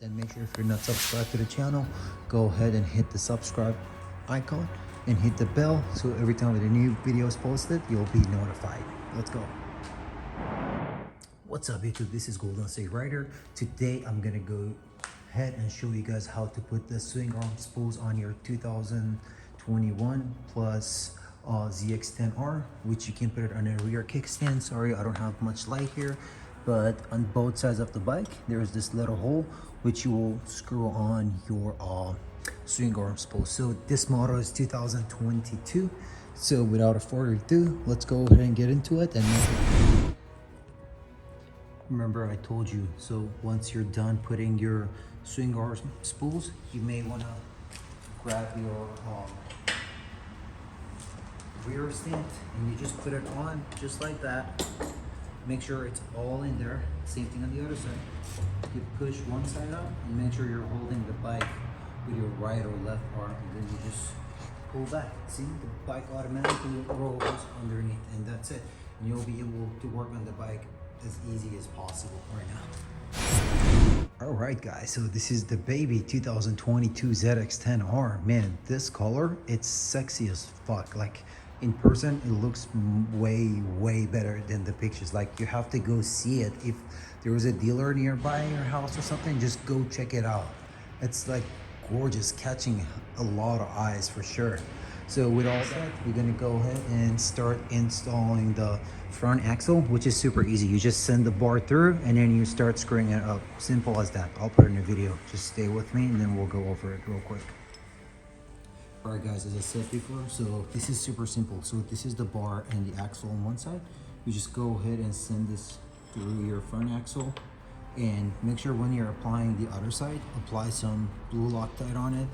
and make sure if you're not subscribed to the channel, go ahead and hit the subscribe icon and hit the bell so every time that a new video is posted, you'll be notified. Let's go. What's up YouTube, this is Golden State Rider. Today I'm gonna go ahead and show you guys how to put the swing arm spools on your 2021 plus Zx10r, which you can put it on a rear kickstand. Sorry, I don't have much light here, but on both sides of the bike there's this little hole which you will screw on your swing arm spool. So this model is 2022. So without further ado, let's go ahead and get into it. And remember I told you, so once you're done putting your swing arm spools, you may want to grab your rear stand and you just put it on just like that. Make sure it's all in there. Same thing on the other side. You push one side up and make sure you're holding the bike with your right or left arm, and then you just pull back. See, the bike automatically rolls underneath, and that's it. And you'll be able to work on the bike as easy as possible right now. All right guys, so this is the baby 2022 Zx10r. Man, this color, it's sexy as fuck. Like in person it looks way better than the pictures. Like you have to go see it. If there was a dealer nearby your house or something, just go check it out. It's like gorgeous, catching a lot of eyes for sure. So with all that, we're gonna go ahead and start installing the front axle, which is super easy. You just send the bar through and then you start screwing it up. Simple as that. I'll put it in a video. Just stay with me and then we'll go over it real quick. All right guys, as I said before, so this is super simple. So this is the bar and the axle on one side. You just go ahead and send this through your front axle, and make sure when you're applying the other side, apply some blue Loctite on it,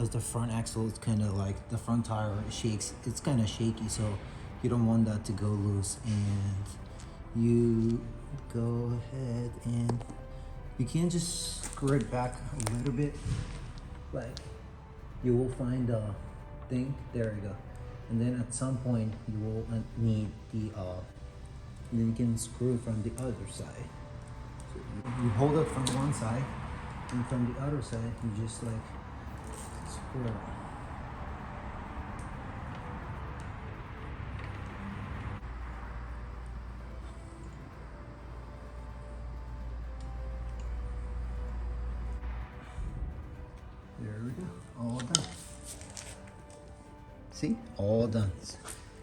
as the front axle is kind of like, the front tire shakes, it's kind of shaky, so you don't want that to go loose. And you go ahead and you can just screw it back a little bit, like you will find the thing, there you go. And then at some point you will need the then you can screw from the other side. So you hold it from one side, and from the other side you just like screw it. There we go, all done. See, all done.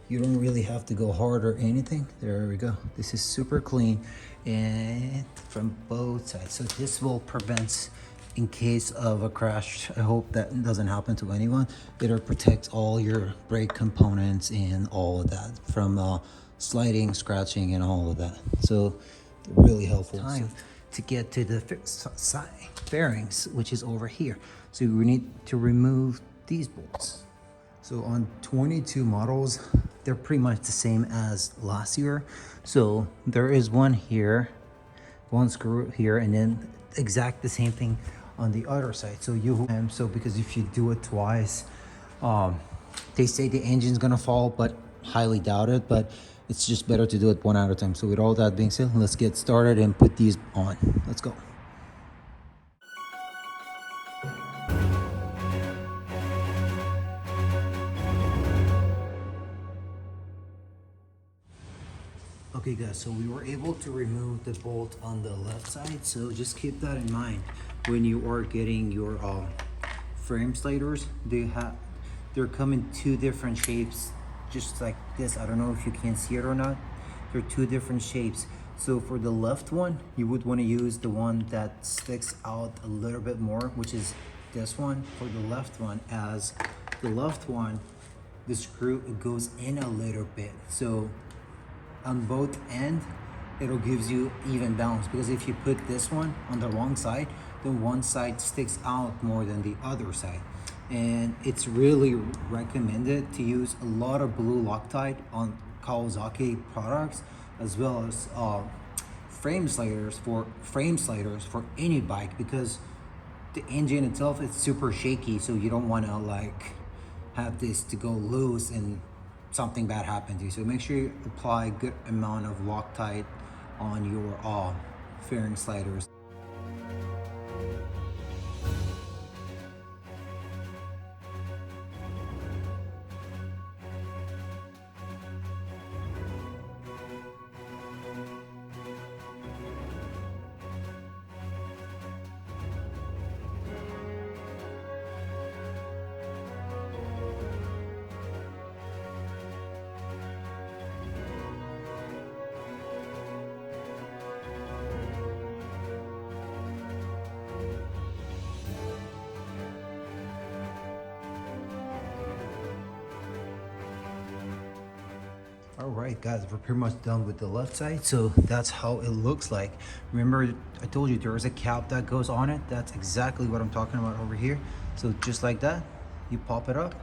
You don't really have to go hard or anything. There we go. This is super clean, and from both sides. So this will prevent in case of a crash. I hope that doesn't happen to anyone. It'll protect all your brake components and all of that from sliding, scratching, and all of that. So really helpful. Time to get to the side fairings, which is over here. So we need to remove these bolts. So on 22 models, they're pretty much the same as last year. So there is one here, one screw here, and then exact the same thing on the other side. So because if you do it twice, they say the engine's gonna fall, but highly doubt it. But it's just better to do it one at a time. So with all that being said, let's get started and put these on. Let's go. Okay guys, so we were able to remove the bolt on the left side, so just keep that in mind when you are getting your frame sliders. They're come in two different shapes, just like this. I don't know if you can see it or not. They're two different shapes. So for the left one, you would want to use the one that sticks out a little bit more, which is this one. For the left one, as the left one, the screw goes in a little bit, so on both ends it'll gives you even balance, because if you put this one on the wrong side, then one side sticks out more than the other side. And it's really recommended to use a lot of blue Loctite on Kawasaki products, as well as frame sliders for any bike, because the engine itself is super shaky, so you don't want to like have this to go loose and something bad happen to you. So make sure you apply a good amount of Loctite on your fairing sliders. All right, guys, we're pretty much done with the left side. So that's how it looks like. Remember, I told you there is a cap that goes on it. That's exactly what I'm talking about over here. So just like that, you pop it up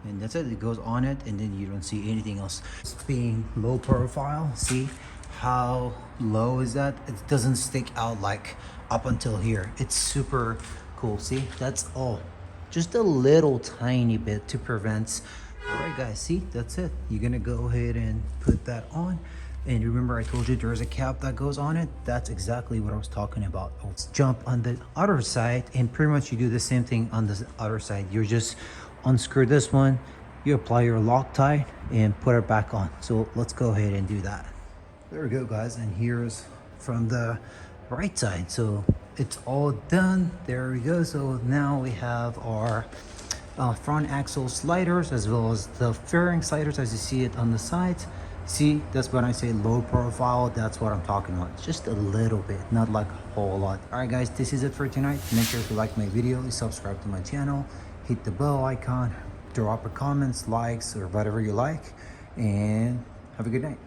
and that's it. It goes on it and then you don't see anything else. It's being low profile. See how low is that? It doesn't stick out like up until here. It's super cool. See, that's all. Just a little tiny bit to prevent. All right, guys, see, that's it. You're gonna go ahead and put that on. And remember, I told you there's a cap that goes on it. That's exactly what I was talking about. Let's jump on the other side, and pretty much you do the same thing on the other side. You just unscrew this one, you apply your Loctite, and put it back on. So let's go ahead and do that. There we go, guys, and here's from the right side. So it's all done. There we go. So now we have our front axle sliders as well as the fairing sliders as you see it on the sides. See, that's when I say low profile, that's what I'm talking about. Just a little bit, not like a whole lot. All right, guys, this is it for tonight. Make sure to like my video, subscribe to my channel, hit the bell icon, drop a comments, likes, or whatever you like, and have a good night.